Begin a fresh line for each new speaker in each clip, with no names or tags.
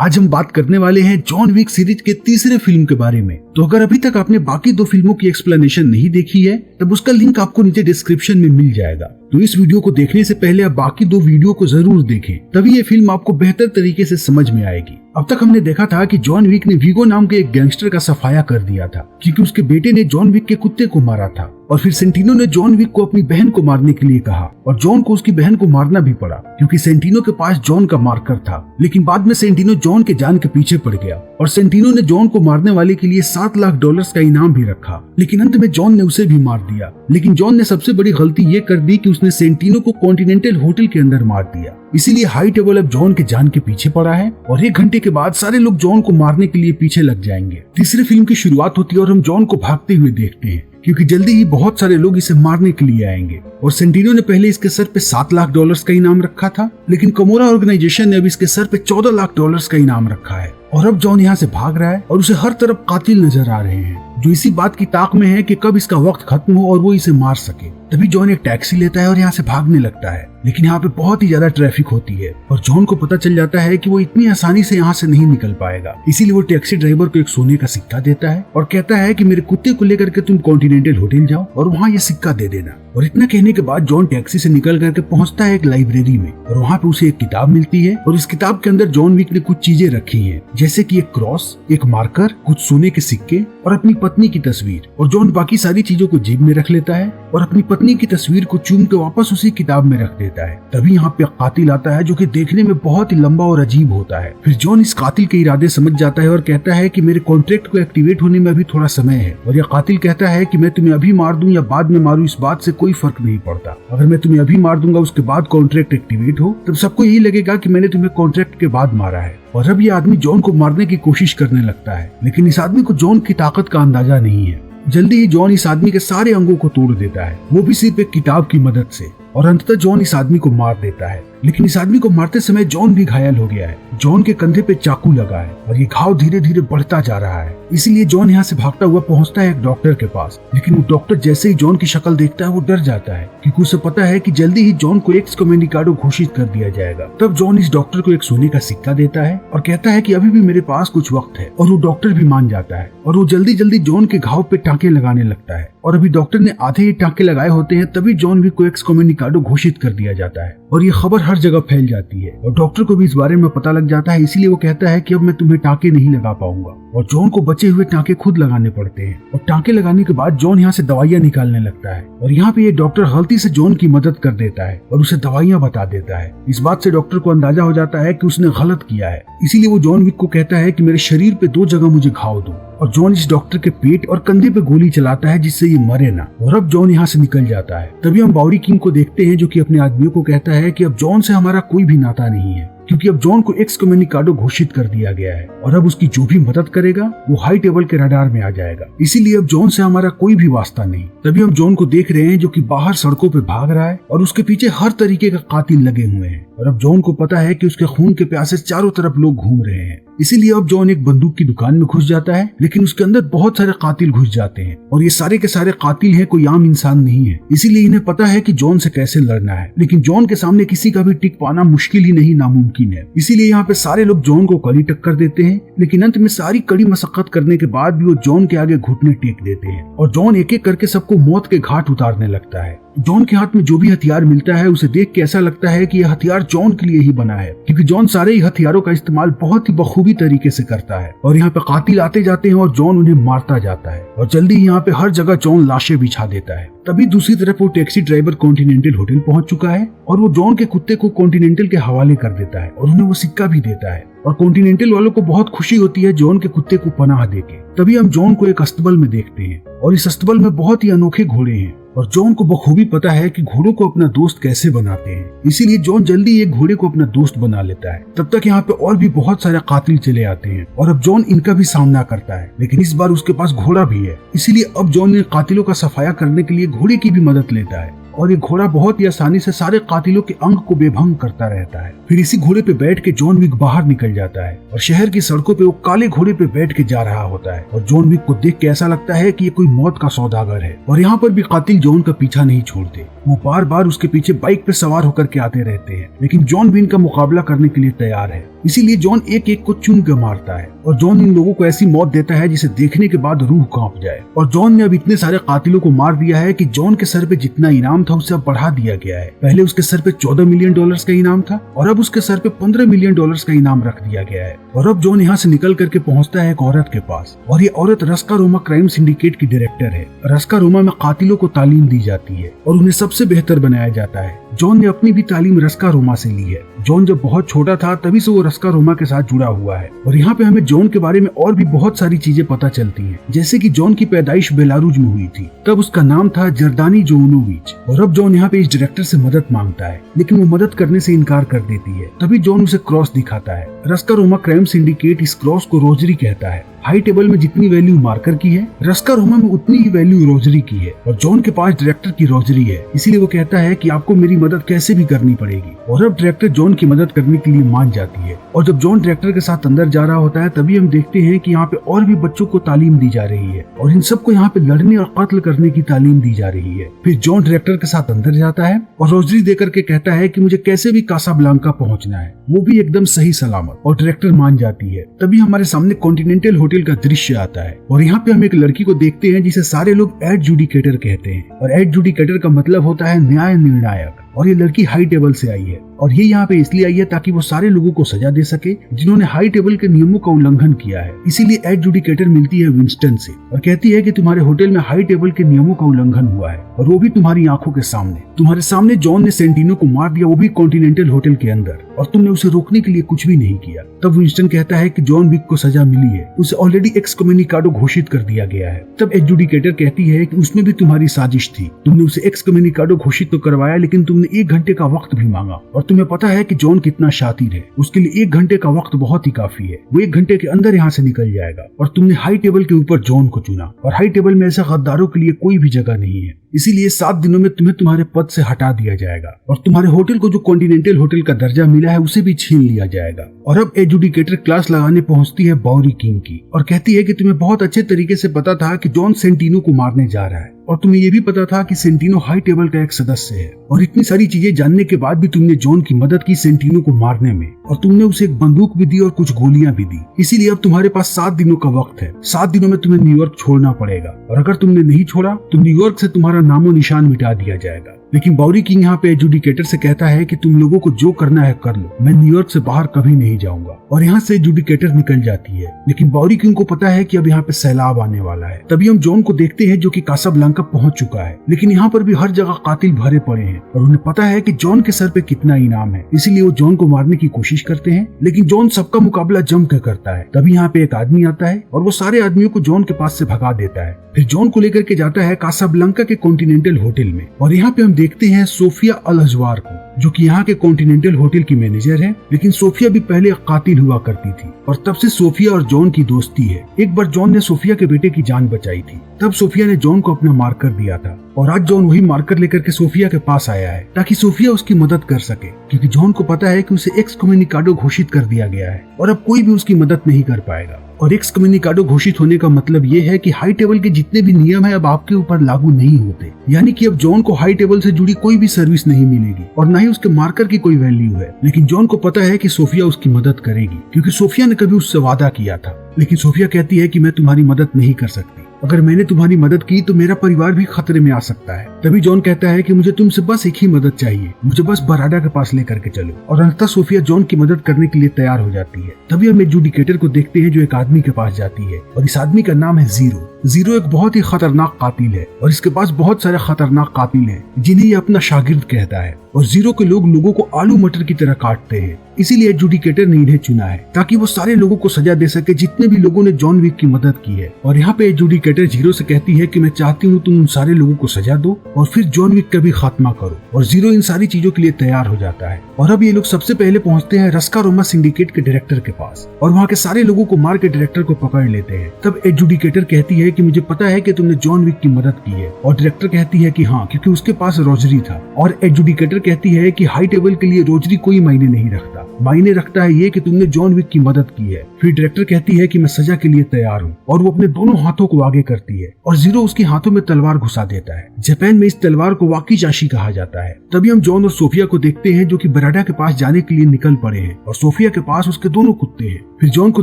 आज हम बात करने वाले हैं जॉन विक सीरीज के तीसरे फिल्म के बारे में। तो अगर अभी तक आपने बाकी दो फिल्मों की एक्सप्लेनेशन नहीं देखी है तब उसका लिंक आपको नीचे डिस्क्रिप्शन में मिल जाएगा। तो इस वीडियो को देखने से पहले आप बाकी दो वीडियो को जरूर देखें, तभी ये फिल्म आपको बेहतर तरीके से समझ में आएगी। अब तक हमने देखा था कि जॉन विक ने वीगो नाम के एक गैंगस्टर का सफाया कर दिया था क्योंकि उसके बेटे ने जॉन विक के कुत्ते को मारा था, और फिर सेंटिनो ने जॉन विक को अपनी बहन को मारने के लिए कहा और जॉन को उसकी बहन को मारना भी पड़ा क्योंकि सेंटिनो के पास जॉन का मार्कर था। लेकिन बाद में सेंटिनो जॉन के जान के पीछे पड़ गया और सेंटिनो ने जॉन को मारने वाले के लिए $7 लाख का इनाम भी रखा, लेकिन अंत में जॉन ने उसे भी मार दिया। लेकिन जॉन ने सबसे बड़ी गलती ये कर दी कि उसने सेंटिनो को कॉन्टिनेंटल होटल के अंदर मार दिया। इसीलिए हाई टेबल अब जॉन के जान के पीछे पड़ा है और 1 घंटे के बाद सारे लोग जॉन को मारने के लिए पीछे लग जाएंगे। तीसरे फिल्म की शुरुआत होती है और हम जॉन को भागते हुए देखते हैं क्योंकि जल्दी ही बहुत सारे लोग इसे मारने के लिए आएंगे। और सेंटिनो ने पहले इसके सर पे $7 लाख का इनाम रखा था, लेकिन कमोरा ऑर्गेनाइजेशन ने अब इसके सर पे $14 लाख का इनाम रखा है। और अब जॉन यहाँ से भाग रहा है और उसे हर तरफ कातिल नजर आ रहे हैं जो इसी बात की ताक में है कि कब इसका वक्त खत्म हो और वो इसे मार सके। तभी जॉन एक टैक्सी लेता है और यहाँ से भागने लगता है, लेकिन यहाँ पे बहुत ही ज्यादा ट्रैफिक होती है और जॉन को पता चल जाता है कि वो इतनी आसानी से यहाँ से नहीं निकल पाएगा। इसीलिए वो टैक्सी ड्राइवर को एक सोने का सिक्का देता है और कहता है कि मेरे कुत्ते को लेकर के तुम कॉन्टिनेंटल होटल जाओ और वहाँ ये सिक्का दे देना। और इतना कहने के बाद जॉन टैक्सी से निकल करके पहुंचता है एक लाइब्रेरी में और वहाँ पे उसे एक किताब मिलती है और इस किताब के अंदर जॉन विक ने कुछ चीजें रखी हैं, जैसे कि एक क्रॉस, एक मार्कर, कुछ सोने के सिक्के और अपनी पत्नी की तस्वीर। और जॉन बाकी सारी चीजों को जेब में रख लेता है और अपनी पत्नी की तस्वीर को चूम के वापस उसी किताब में रख देता है। तभी यहाँ पे कातिल आता है जो कि देखने में बहुत ही लंबा और अजीब होता है। फिर जॉन इस कातिल के इरादे समझ जाता है और कहता है कि मेरे कॉन्ट्रैक्ट को एक्टिवेट होने में अभी थोड़ा समय है। और यह कातिल कहता है कि मैं तुम्हें अभी मार दूं या बाद में मारूं इस बात से कोई फर्क नहीं पड़ता। अगर मैं तुम्हें अभी मार दूंगा उसके बाद कॉन्ट्रैक्ट एक्टिवेट हो तब सबको यही लगेगा कि मैंने तुम्हें कॉन्ट्रैक्ट के बाद मारा है। और अब ये आदमी जॉन को मारने की कोशिश करने लगता है, लेकिन इस आदमी को जॉन की ताकत का अंदाजा नहीं है। जल्दी ही जॉन इस आदमी के सारे अंगों को तोड़ देता है, वो भी सिर्फ एक किताब की मदद से। और अंततः जॉन इस आदमी को मार देता है, लेकिन इस आदमी को मारते समय जॉन भी घायल हो गया है। जॉन के कंधे पे चाकू लगा है और ये घाव धीरे धीरे बढ़ता जा रहा है। इसीलिए जॉन यहाँ से भागता हुआ पहुँचता है एक डॉक्टर के पास, लेकिन वो डॉक्टर जैसे ही जॉन की शक्ल देखता है वो डर जाता है क्योंकि उसे पता है कि जल्दी ही जॉन को एक्सकम्युनिकेटो घोषित कर दिया जाएगा। तब जॉन इस डॉक्टर को एक सोने का सिक्का देता है और कहता है कि अभी भी मेरे पास कुछ वक्त है, और वो डॉक्टर भी मान जाता है और वो जल्दी जल्दी जॉन के घाव पे टाँके लगाने लगता है। और अभी डॉक्टर ने आधे ही टाँके लगाए होते हैं तभी जॉन विक को एक्सकम्युनिकेटो घोषित कर दिया जाता है और ये खबर हर जगह फैल जाती है और डॉक्टर को भी इस बारे में पता लग जाता है। इसीलिए वो कहता है कि अब मैं तुम्हें टाँके नहीं लगा पाऊंगा और जॉन को बचे हुए टाँके खुद लगाने पड़ते हैं। और टाँके लगाने के बाद जॉन यहाँ से दवाइयाँ निकालने लगता है और यहाँ पे ये डॉक्टर गलती से जॉन की मदद कर देता है और उसे दवाइयाँ बता देता है। इस बात से डॉक्टर को अंदाजा हो जाता है कि उसने गलत किया है, इसीलिए वो जॉन विक को कहता है कि मेरे शरीर पे 2 जगह मुझे घाव दो। और जॉन इस डॉक्टर के पेट और कंधे पे गोली चलाता है जिससे ये मरे ना। और अब जॉन यहाँ से निकल जाता है। तभी हम बाउरी किंग को देखते हैं जो कि अपने आदमियों को कहता है कि अब जॉन से हमारा कोई भी नाता नहीं है क्योंकि अब जॉन को एक्सकम्युनिकेटो घोषित कर दिया गया है और अब उसकी जो भी मदद करेगा वो हाई टेबल के रडार में आ जाएगा। इसीलिए अब जॉन से हमारा कोई भी वास्ता नहीं। तभी हम जॉन को देख रहे हैं जो कि बाहर सड़कों पे भाग रहा है और उसके पीछे हर तरीके का कातिल लगे हुए हैं। और अब जॉन को पता है कि उसके खून के प्यासे चारों तरफ लोग घूम रहे हैं। इसीलिए अब जॉन एक बंदूक की दुकान में घुस जाता है, लेकिन उसके अंदर बहुत सारे कातिल घुस जाते हैं और ये सारे के सारे कातिल हैं, कोई आम इंसान नहीं है। इसीलिए इन्हें पता है कि जॉन से कैसे लड़ना है, लेकिन जॉन के सामने किसी का भी टिक पाना मुश्किल ही नहीं नामुमकिन है। इसीलिए यहाँ पे सारे लोग जॉन को कड़ी टक्कर देते हैं, लेकिन अंत में सारी कड़ी मशक्कत करने के बाद भी वो जॉन के आगे घुटने टेक देते हैं और जॉन एक एक करके सबको मौत के घाट उतारने लगता है। जॉन के हाथ में जो भी हथियार मिलता है उसे देख के ऐसा लगता है कि यह हथियार जॉन के लिए ही बना है क्योंकि जॉन सारे ही हथियारों का इस्तेमाल बहुत ही बखूबी तरीके से करता है। और यहाँ पे कातिल आते जाते हैं और जॉन उन्हें मारता जाता है और जल्दी ही यहाँ पे हर जगह जॉन लाशें बिछा देता है। तभी दूसरी तरफ वो टैक्सी ड्राइवर कॉन्टिनेंटल होटल पहुंच चुका है और वो जॉन के कुत्ते को कॉन्टिनेंटल के हवाले कर देता है और उन्हें वो सिक्का भी देता है और कॉन्टिनेंटल वालों को बहुत खुशी होती है जॉन के कुत्ते को पनाह देके। तभी हम जॉन को एक अस्तबल में देखते हैं और इस अस्तबल में बहुत ही अनोखे घोड़े हैं और जॉन को बखूबी पता है कि घोड़ों को अपना दोस्त कैसे बनाते हैं। इसीलिए जॉन जल्दी एक घोड़े को अपना दोस्त बना लेता है। तब तक यहाँ पे और भी बहुत सारे कातिल चले आते हैं और अब जॉन इनका भी सामना करता है, लेकिन इस बार उसके पास घोड़ा भी है। इसीलिए अब जॉन इन कातिलों का सफाया करने के लिए घोड़े की भी मदद लेता है और ये घोड़ा बहुत ही आसानी से सारे कातिलों के अंग को बेभंग करता रहता है। फिर इसी घोड़े पे बैठ के जॉन विक बाहर निकल जाता है और शहर की सड़कों पे वो काले घोड़े पे बैठ के जा रहा होता है और जॉन विक को देख के ऐसा लगता है कि ये कोई मौत का सौदागर है। और यहाँ पर भी कातिल जॉन का पीछा नहीं छोड़ते, वो बार बार उसके पीछे बाइक पे सवार होकर के आते रहते हैं, लेकिन जॉन भी इनका मुकाबला करने के लिए तैयार है। इसीलिए जॉन एक एक को चुन कर मारता है और जॉन इन लोगों को ऐसी मौत देता है जिसे देखने के बाद रूह कांप जाए। और जॉन ने अब इतने सारे कातिलों को मार दिया है कि जॉन के सर पे जितना इनाम था उसे अब बढ़ा दिया गया है। पहले उसके सर पे $14 मिलियन का इनाम था और अब उसके सर पे $15 मिलियन का इनाम रख दिया गया है। और अब जॉन यहाँ से निकल करके पहुंचता है एक औरत के पास और ये औरत रस्का रोमा क्राइम सिंडिकेट की डायरेक्टर है। रस्का रोमा में कातिलों को तालीम दी जाती है और उन्हें सबसे बेहतर बनाया जाता है। जॉन ने अपनी भी तालीम रस्का रोमा से ली है। जॉन जब बहुत छोटा था तभी से वो रस्का रोमा के साथ जुड़ा हुआ है। और यहाँ पे हमें जॉन के बारे में और भी बहुत सारी चीजें पता चलती हैं, जैसे कि जॉन की पैदाइश बेलारूज में हुई थी, तब उसका नाम था जर्दानी जोनोविच। और अब जॉन यहाँ पे इस डायरेक्टर से मदद मांगता है लेकिन वो मदद करने से इनकार कर देती है। तभी जॉन उसे क्रॉस दिखाता है। रस्का रोमा क्राइम सिंडिकेट इस क्रॉस को रोजरी कहता है। हाई टेबल में जितनी वैल्यू मार्कर की है, रस्का रोमा में उतनी ही वैल्यू रोजरी की है और जॉन के पास डायरेक्टर की रोजरी है, इसीलिए वो कहता है कि आपको मेरी मदद कैसे भी करनी पड़ेगी। और अब डायरेक्टर जॉन की मदद करने के लिए मान जाती है। और जब जॉन डायरेक्टर के साथ अंदर जा रहा होता है तभी हम देखते हैं कि यहाँ पे और भी बच्चों को तालीम दी जा रही है और इन सबको यहाँ पे लड़ने और कत्ल करने की तालीम दी जा रही है। फिर जॉन डायरेक्टर के साथ अंदर जाता है और रोजरी देकर के कहता है कि मुझे कैसे भी कासाब्लांका पहुंचना है, वो भी एकदम सही सलामत। और डायरेक्टर मान जाती है। तभी हमारे सामने कॉन्टिनेंटल होटल का दृश्य आता है और यहाँ पे हम एक लड़की को देखते हैं जिसे सारे लोग एडजुडिकेटर कहते हैं। और एडजुडिकेटर का मतलब होता है न्याय निर्णायक। और ये लड़की हाई टेबल से आई है और ये यहाँ पे इसलिए आई है ताकि वो सारे लोगों को सजा दे सके जिन्होंने हाई टेबल के नियमों का उल्लंघन किया है। इसीलिए एडजुडिकेटर मिलती है विंस्टन से और कहती है कि तुम्हारे होटल में हाई टेबल के नियमों का उल्लंघन हुआ है और वो भी तुम्हारी आंखों के सामने। तुम्हारे सामने जॉन ने सेंटिनो को मार दिया, वो भी कॉन्टिनेंटल होटल के अंदर, और तुमने उसे रोकने के लिए कुछ भी नहीं किया। तब विंस्टन कहता है कि जॉन विक को सजा मिली है, उसे ऑलरेडी एक्सकम्युनिकाडो घोषित कर दिया गया है। तब एडजुडिकेटर कहती है कि उसमें भी तुम्हारी साजिश थी, तुमने उसे एक्सकम्युनिकाडो घोषित तो करवाया लेकिन तुमने 1 घंटे का वक्त भी मांगा और तुम्हें पता है कि जॉन कितना शातिर है, उसके लिए 1 घंटे का वक्त बहुत ही काफी है, वो 1 घंटे के अंदर यहाँ से निकल जाएगा। और तुमने हाई टेबल के ऊपर जॉन को चुना और हाई टेबल में ऐसे गद्दारों के लिए कोई भी जगह नहीं है, इसीलिए 7 दिनों में तुम्हें तुम्हारे पद से हटा दिया जाएगा और तुम्हारे होटल को जो कॉन्टिनेंटल होटल का दर्जा मिला है उसे भी छीन लिया जाएगा। और अब एडजुडिकेटर क्लास लगाने पहुंचती है बाउरी किंग की और कहती है कि तुम्हें बहुत अच्छे तरीके से पता था कि जॉन सेंटिनो को मारने जा रहा है और तुम्हें ये भी पता था कि सेंटिनो हाई टेबल का एक सदस्य है और इतनी सारी चीजें जानने के बाद भी तुमने जॉन की मदद की सेंटिनो को मारने में और तुमने उसे एक बंदूक भी दी और कुछ गोलियां भी दी। इसीलिए अब तुम्हारे पास 7 दिनों का वक्त है। 7 दिनों में तुम्हें न्यूयॉर्क छोड़ना पड़ेगा और अगर तुमने नहीं छोड़ा तो न्यूयॉर्क से तुम्हारा नामो निशान मिटा दिया जाएगा। लेकिन बाउरी किंग यहाँ पे एडजुडिकेटर से कहता है कि तुम लोगों को जो करना है कर लो, मैं न्यूयॉर्क से बाहर कभी नहीं जाऊंगा। और यहाँ से एडजुडिकेटर निकल जाती है। लेकिन बाउरी किंग को पता है कि अब यहाँ पे सैलाब आने वाला है। तभी हम जॉन को देखते हैं जो कि कासाब्लांका पहुंच चुका है, लेकिन यहाँ पर भी हर जगह कातिल भरे पड़े हैं और उन्हें पता है कि जॉन के सर पे कितना इनाम है, इसीलिए वो जॉन को मारने की कोशिश करते हैं। लेकिन जॉन सबका मुकाबला जम कर करता है। तभी यहाँ पे एक आदमी आता है और वो सारे आदमियों को जॉन के पास से भगा देता है। फिर जॉन को लेकर के जाता है कासाब्लांका के कॉन्टिनेंटल होटल में और यहाँ पे हम देखते हैं सोफिया अल अजवार को, जो कि यहाँ के कॉन्टिनेंटल होटल की मैनेजर है। लेकिन सोफिया भी पहले कातिल हुआ करती थी और तब से सोफिया और जॉन की दोस्ती है। एक बार जॉन ने सोफिया के बेटे की जान बचाई थी, तब सोफिया ने जॉन को अपना मार्कर दिया था और आज जॉन वही मार्कर लेकर के सोफिया के पास आया है ताकि सोफिया उसकी मदद कर सके, क्योंकि जॉन को पता है कि उसे एक्सकम्युनिकाडो घोषित कर दिया गया है और अब कोई भी उसकी मदद नहीं कर पाएगा। और एक्सकम्युनिकाडो घोषित होने का मतलब ये है कि हाई टेबल के जितने भी नियम है अब आपके ऊपर लागू नहीं होते, यानी कि अब जॉन को हाई टेबल से जुड़ी कोई भी सर्विस नहीं मिलेगी और न ही उसके मार्कर की कोई वैल्यू है। लेकिन जॉन को पता है कि सोफिया उसकी मदद करेगी, क्योंकि सोफिया ने कभी उससे वादा किया था। लेकिन सोफिया कहती है कि मैं तुम्हारी मदद नहीं कर सकती, अगर मैंने तुम्हारी मदद की तो मेरा परिवार भी खतरे में आ सकता है। तभी जॉन कहता है कि मुझे तुमसे बस एक ही मदद चाहिए, मुझे बस बराडा के पास लेकर के चलो। और अंततः सोफिया जॉन की मदद करने के लिए तैयार हो जाती है। तभी हम एडजुडिकेटर को देखते हैं जो एक आदमी के पास जाती है और इस आदमी का नाम है जीरो। जीरो एक बहुत ही खतरनाक कातिल है और इसके पास बहुत सारे खतरनाक कातिल हैं जिन्हें ये अपना शागिर्द कहता है। और जीरो के लोग लोगों को आलू मटर की तरह काटते हैं, इसीलिए एडजुडिकेटर ने इन्हें चुना है ताकि वो सारे लोगों को सजा दे सके जितने भी लोगों ने जॉन विक की मदद की है। और यहाँ पे एडजुडिकेटर जीरो से कहती है कि मैं चाहती हूँ तुम उन सारे लोगों को सजा दो और फिर जॉन विक का भी खात्मा करो। और जीरो इन सारी चीजों के लिए तैयार हो जाता है। और अब ये लोग सबसे पहले पहुंचते हैं रस्का रोमा सिंडिकेट के डायरेक्टर के पास और वहाँ के सारे लोगों को मार के डायरेक्टर को पकड़ लेते हैं। तब एडजुडिकेटर कहती है कि मुझे पता है कि तुमने जॉन विक की मदद की है और डायरेक्टर कहती है कि हाँ, क्योंकि उसके पास रोजरी था। और एडजुडिकेटर कहती है कि हाई टेबल के लिए रोजरी कोई मायने नहीं रखता, मायने रखता है ये कि तुमने जॉन विक की मदद की है। फिर डायरेक्टर कहती है कि मैं सजा के लिए तैयार हूँ और वो अपने दोनों हाथों को आगे करती है और जीरो उसके हाथों में तलवार घुसा देता है। जापान में इस तलवार को वाकीजाशी कहा जाता है। तभी हम जॉन और सोफिया को देखते हैं जो कि बराडा के पास जाने के लिए निकल पड़े हैं और सोफिया के पास उसके दोनों कुत्ते हैं। फिर जॉन को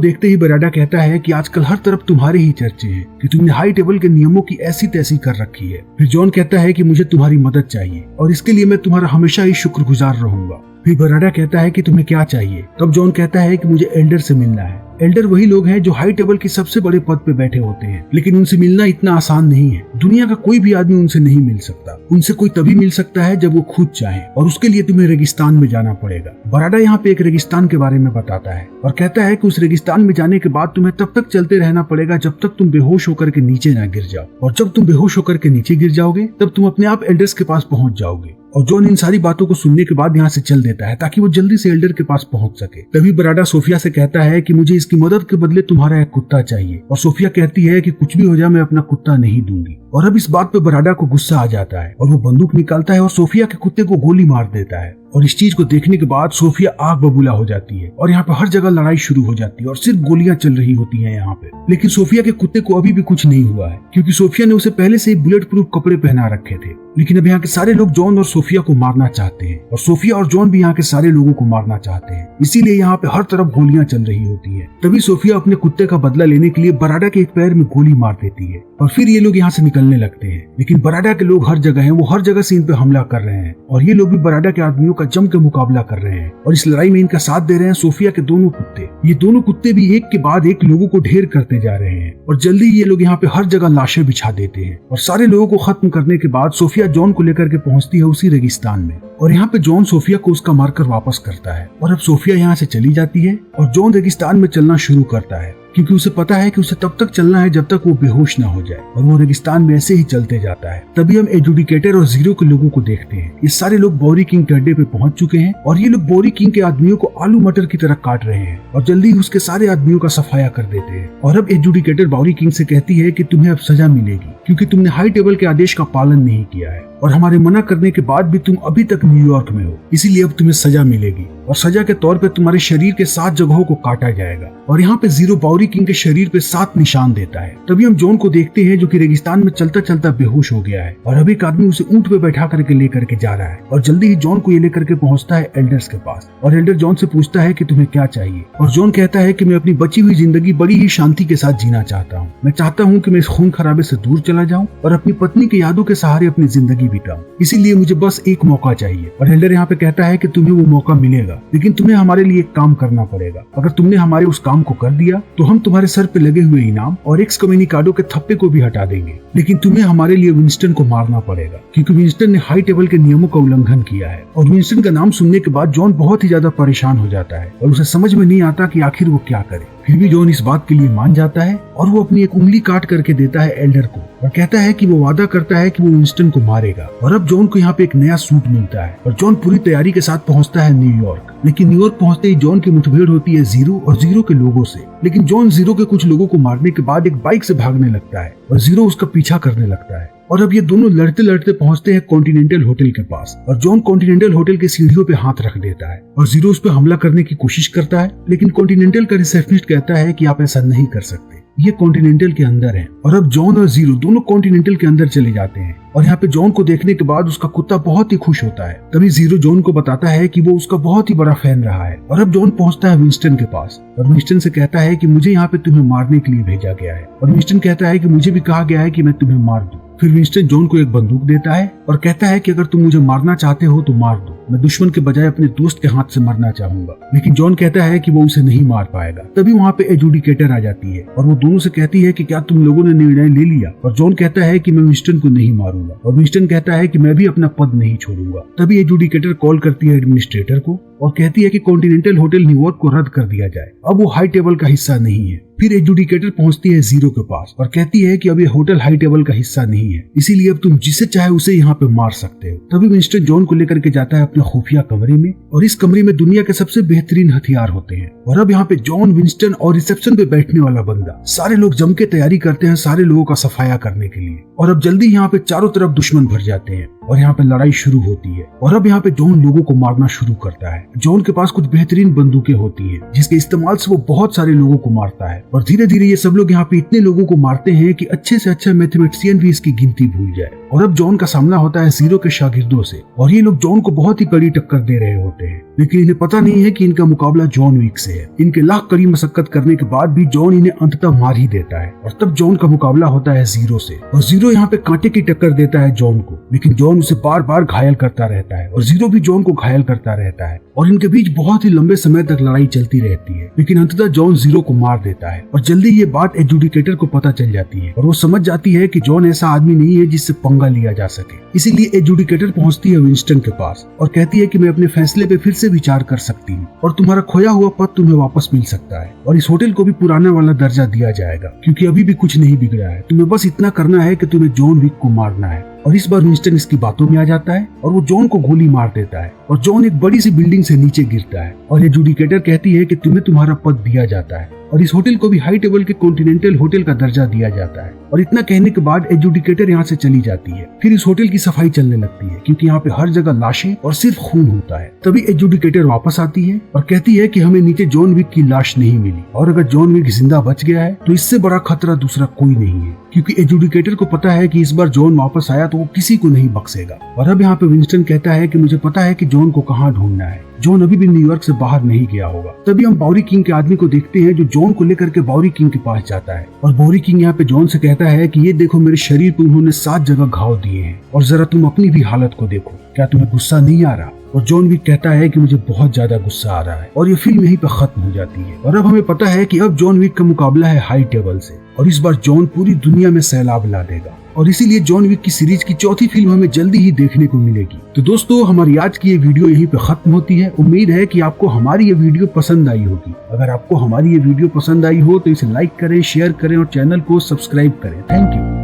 देखते ही बराडा कहता है कि आजकल हर तरफ तुम्हारे ही चर्चे हैं कि तुमने हाई टेबल के नियमों की ऐसी तैसी कर रखी है। फिर जॉन कहता है कि मुझे तुम्हारी मदद चाहिए और इसके लिए मैं तुम्हारा हमेशा ही शुक्रगुजार रहूंगा। फिर बराडा कहता है कि तुम्हें क्या चाहिए। तब जॉन कहता है कि मुझे एल्डर से मिलना है। एल्डर वही लोग हैं जो हाई टेबल के सबसे बड़े पद पे बैठे होते हैं, लेकिन उनसे मिलना इतना आसान नहीं है। दुनिया का कोई भी आदमी उनसे नहीं मिल सकता। उनसे कोई तभी मिल सकता है जब वो खुद चाहे और उसके लिए तुम्हें रेगिस्तान में जाना पड़ेगा। बराडा यहाँ पे एक रेगिस्तान के बारे में बताता है और कहता है कि उस रेगिस्तान में जाने के बाद तुम्हें तब तक चलते रहना पड़ेगा जब तक तुम बेहोश होकर के नीचे ना गिर जाओ, और जब तुम बेहोश होकर के नीचे गिर जाओगे तब तुम अपने आप एल्डर्स के पास पहुंच जाओगे। और जॉन इन सारी बातों को सुनने के बाद यहाँ से चल देता है ताकि वो जल्दी से एल्डर के पास पहुंच सके। तभी बराडा सोफिया से कहता है कि मुझे इसकी मदद के बदले तुम्हारा एक कुत्ता चाहिए, और सोफिया कहती है कि कुछ भी हो जाए मैं अपना कुत्ता नहीं दूंगी। और अब इस बात पे बराडा को गुस्सा आ जाता है और वो बंदूक निकालता है और सोफिया के कुत्ते को गोली मार देता है। और इस चीज को देखने के बाद सोफिया आग बबूला हो जाती है और यहाँ पे हर जगह लड़ाई शुरू हो जाती है और सिर्फ गोलियां चल रही होती हैं यहाँ पे। लेकिन सोफिया के कुत्ते को अभी भी कुछ नहीं हुआ है क्योंकि सोफिया ने उसे पहले से ही बुलेट प्रूफ कपड़े पहना रखे थे। लेकिन अब यहाँ के सारे लोग जॉन और सोफिया को मारना चाहते हैं और सोफिया और जॉन भी यहाँ के सारे लोगों को मारना चाहते हैं, इसीलिए यहाँ पे हर तरफ गोलियां चल रही होती है। तभी सोफिया अपने कुत्ते का बदला लेने के लिए बराडा के एक पैर में गोली मार देती है और फिर ये लोग यहाँ से निकलने लगते हैं। लेकिन बराडा के लोग हर जगह हैं, वो हर जगह से इन पे हमला कर रहे हैं और ये लोग भी बराडा के आदमियों का जम के मुकाबला कर रहे हैं। और इस लड़ाई में इनका साथ दे रहे हैं सोफिया के दोनों कुत्ते। ये दोनों कुत्ते भी एक के बाद एक लोगों को ढेर करते जा रहे हैं और जल्दी ये लोग यहाँ पे हर जगह लाशें बिछा देते हैं। और सारे लोगों को खत्म करने के बाद सोफिया जॉन को लेकर के पहुंचती है उसी रेगिस्तान में और यहाँ पे जॉन सोफिया को उसका मारकर वापस करता है। और अब सोफिया यहाँ से चली जाती है और जॉन रेगिस्तान में चलना शुरू करता है क्योंकि उसे पता है कि उसे तब तक चलना है जब तक वो बेहोश ना हो जाए, और वो रेगिस्तान में ऐसे ही चलते जाता है। तभी हम एजुडिकेटर और जीरो के लोगों को देखते हैं। ये सारे लोग बोरी किंग के अड्डे पे पहुंच चुके हैं और ये लोग बोरी किंग के आदमियों को आलू मटर की तरह काट रहे हैं और जल्दी उसके सारे आदमियों का सफाया कर देते हैं। और अब एजुडिकेटर बोरी किंग से कहती है कि तुम्हें अब सजा मिलेगी क्योंकि तुमने हाई टेबल के आदेश का पालन नहीं किया है और हमारे मना करने के बाद भी तुम अभी तक न्यूयॉर्क में हो, इसीलिए अब तुम्हें सजा मिलेगी और सजा के तौर पे तुम्हारे शरीर के 7 जगहों को काटा जाएगा। और यहाँ पे जीरो बोरी किंग के शरीर पे 7 निशान देता है। तभी हम जॉन को देखते हैं जो कि रेगिस्तान में चलता चलता बेहोश हो गया है और अभी एक आदमी उसे ऊंट पे बैठा करके लेकर के जा रहा है और जल्दी ही जॉन को ये लेकर के पहुंचता है एल्डर्स के पास और एल्डर जॉन से पूछता है कि तुम्हें क्या चाहिए। और जॉन कहता है कि मैं अपनी बची हुई जिंदगी बड़ी ही शांति के साथ जीना चाहता हूँ। मैं चाहता हूँ कि मैं इस खून खराबे से दूर चला जाऊँ और अपनी पत्नी की यादों के सहारे अपनी जिंदगी बिताऊं, इसीलिए मुझे बस एक मौका चाहिए। और एल्डर यहाँ पे कहता है कि तुम्हें वो मौका मिलेगा, लेकिन तुम्हें हमारे लिए एक काम करना पड़ेगा। अगर तुमने हमारे उस काम को कर दिया तो हम तुम्हारे सर पे लगे हुए इनाम और एक्स कम्युनिकाडो के थप्पे को भी हटा देंगे, लेकिन तुम्हें हमारे लिए विंस्टन को मारना पड़ेगा क्योंकि विंस्टन ने हाई टेबल के नियमों का उल्लंघन किया है। और विंस्टन का नाम सुनने के बाद जॉन बहुत ही ज्यादा परेशान हो जाता है और उसे समझ में नहीं आता कि आखिर वो क्या करे। फिर भी जॉन इस बात के लिए मान जाता है और वो अपनी एक उंगली काट करके देता है एल्डर को और कहता है कि वो वादा करता है कि वो विंस्टन को मारेगा। और अब जॉन को यहाँ पे एक नया सूट मिलता है और जॉन पूरी तैयारी के साथ पहुंचता है न्यूयॉर्क। लेकिन न्यूयॉर्क पहुंचते ही जॉन की मुठभेड़ होती है जीरो और जीरो के लोगों से। लेकिन जॉन जीरो के कुछ लोगों को मारने के बाद एक बाइक से भागने लगता है और जीरो उसका पीछा करने लगता है। और अब ये दोनों लड़ते लड़ते पहुंचते हैं कॉन्टिनेंटल होटल के पास और जॉन कॉन्टिनेंटल होटल के सीढ़ियों पे हाथ रख देता है और जीरो उस पर हमला करने की कोशिश करता है, लेकिन कॉन्टिनेंटल का रिसेप्शनिस्ट कहता है कि आप ऐसा नहीं कर सकते, ये कॉन्टिनेंटल के अंदर है। और अब जॉन और जीरो दोनों कॉन्टिनेंटल के अंदर चले जाते हैं और यहाँ पे जॉन को देखने के बाद उसका कुत्ता बहुत ही खुश होता है। तभी जीरो जॉन को बताता है कि वो उसका बहुत ही बड़ा फैन रहा है। और अब जॉन पहुंचता है विंस्टन के पास और विंस्टन से कहता है कि मुझे यहाँ पे तुम्हें मारने के लिए भेजा गया है। और विंस्टन कहता है कि मुझे भी कहा गया है कि मैं तुम्हें मार दूं। फिर विंस्टन जॉन को एक बंदूक देता है और कहता है कि अगर तुम मुझे मारना चाहते हो तो मार दो, मैं दुश्मन के बजाय अपने दोस्त के हाथ से मरना चाहूंगा। लेकिन जॉन कहता है कि वो उसे नहीं मार पाएगा। तभी वहाँ पे एजुडिकेटर आ जाती है और वो दोनों से कहती है कि क्या तुम लोगों ने निर्णय ले लिया। और जॉन कहता है कि मैं विंस्टन को नहीं मारूंगा और विंस्टन कहता है कि मैं भी अपना पद नहीं छोड़ूंगा। तभी एजुडिकेटर कॉल करती है एडमिनिस्ट्रेटर को और कहती है कि कॉन्टिनेंटल होटल न्यूयॉर्क को रद्द कर दिया जाए, अब वो हाई टेबल का हिस्सा नहीं है। फिर एजुडिकेटर पहुंचती है जीरो के पास और कहती है कि अब ये होटल हाई टेबल का हिस्सा नहीं है, इसीलिए अब तुम जिसे चाहे उसे यहाँ पे मार सकते हो। तभी विंस्टन जॉन को लेकर के जाता है अपने खुफिया कमरे में और इस कमरे में दुनिया के सबसे बेहतरीन हथियार होते हैं। और अब यहाँ पे जॉन, विंस्टन और रिसेप्शन पे बैठने वाला बंदा, सारे लोग जम के तैयारी करते हैं सारे लोगों का सफाया करने के लिए। और अब जल्दी यहाँ पे चारों तरफ दुश्मन भर जाते हैं और यहाँ पे लड़ाई शुरू होती है। और अब यहाँ पे जॉन लोगों को मारना शुरू करता है। जॉन के पास कुछ बेहतरीन बंदूकें होती है जिसके इस्तेमाल से वो बहुत सारे लोगों को मारता है और धीरे धीरे ये सब लोग यहाँ पे इतने लोगों को मारते हैं कि अच्छे से अच्छा मैथमेटिशियन भी इसकी गिनती भूल जाए। और अब जॉन का सामना होता है जीरो के शागिर्दों से और ये लोग जॉन को बहुत ही कड़ी टक्कर दे रहे होते हैं, लेकिन इन्हें पता नहीं है कि इनका मुकाबला जॉन विक से है। इनके लाख कड़ी मशक्कत करने के बाद भी जॉन इन्हें अंततः मार ही देता है और तब जॉन का मुकाबला होता है जीरो से और जीरो यहाँ पे कांटे की टक्कर देता है जॉन को, लेकिन जॉन उसे बार बार घायल करता रहता है और जीरो भी जॉन को घायल करता रहता है और इनके बीच बहुत ही लंबे समय तक लड़ाई चलती रहती है। लेकिन अंततः जॉन जीरो को मार देता है और जल्दी ये बात एडजुडिकेटर को पता चल जाती है और वो समझ जाती है कि जॉन ऐसा आदमी नहीं है जिससे पंगा लिया जा सके। इसीलिए एडजुडिकेटर पहुंचती है विंस्टन के पास और कहती है कि मैं अपने फैसले पे फिर से विचार कर सकती हूँ और तुम्हारा खोया हुआ पद तुम्हें वापस मिल सकता है और इस होटल को भी पुराना वाला दर्जा दिया जाएगा क्योंकि अभी भी कुछ नहीं बिगड़ा है। तुम्हें बस इतना करना है कि तुम्हें जॉन विक को मारना है। और इस बार विंस्टन इसकी बातों में आ जाता है और वो जॉन को गोली मार देता है और जॉन एक बड़ी सी बिल्डिंग से नीचे गिरता है और एडजुडिकेटर कहती है कि तुम्हें तुम्हारा पद दिया जाता है और इस होटल को भी हाई टेबल के कॉन्टिनेंटल होटल का दर्जा दिया जाता है। और इतना कहने के बाद एडजुडिकेटर यहाँ से चली जाती है। फिर इस होटल की सफाई चलने लगती है क्योंकि यहाँ पे हर जगह लाशें और सिर्फ खून होता है। तभी एडजुडिकेटर वापस आती है और कहती है कि हमें नीचे जॉन विक की लाश नहीं मिली और अगर जॉन विक जिंदा बच गया है तो इससे बड़ा खतरा दूसरा कोई नहीं है, क्योंकि एडजुडिकेटर को पता है कि इस बार जॉन वापस आया तो वो किसी को नहीं बख्शेगा। और अब यहाँ पे विंस्टन कहता है कि मुझे पता है कि जॉन को कहाँ ढूंढना है, जॉन अभी भी न्यूयॉर्क से बाहर नहीं गया होगा। तभी हम बाउरी किंग के आदमी को देखते हैं जो जॉन को लेकर के बाउरी किंग के पास जाता है और बाउरी किंग यहाँ पे जॉन से कहता है कि ये देखो मेरे शरीर पे उन्होंने 7 जगह घाव दिए हैं और जरा तुम अपनी भी हालत को देखो, क्या तुम्हें गुस्सा नहीं आ रहा? और जॉन भी कहता है कि मुझे बहुत ज्यादा गुस्सा आ रहा है और ये फिल्म यहीं पे खत्म हो जाती है। और अब हमें पता है कि अब जॉन विक का मुकाबला है हाई टेबल से और इस बार जॉन पूरी दुनिया में सैलाब ला देगा और इसीलिए जॉन विक की सीरीज की चौथी फिल्म हमें जल्दी ही देखने को मिलेगी। तो दोस्तों हमारी आज की ये वीडियो यहीं पे खत्म होती है। उम्मीद है कि आपको हमारी ये वीडियो पसंद आई होगी। अगर आपको हमारी ये वीडियो पसंद आई हो तो इसे लाइक करें, शेयर करें और चैनल को सब्सक्राइब करें। Thank you.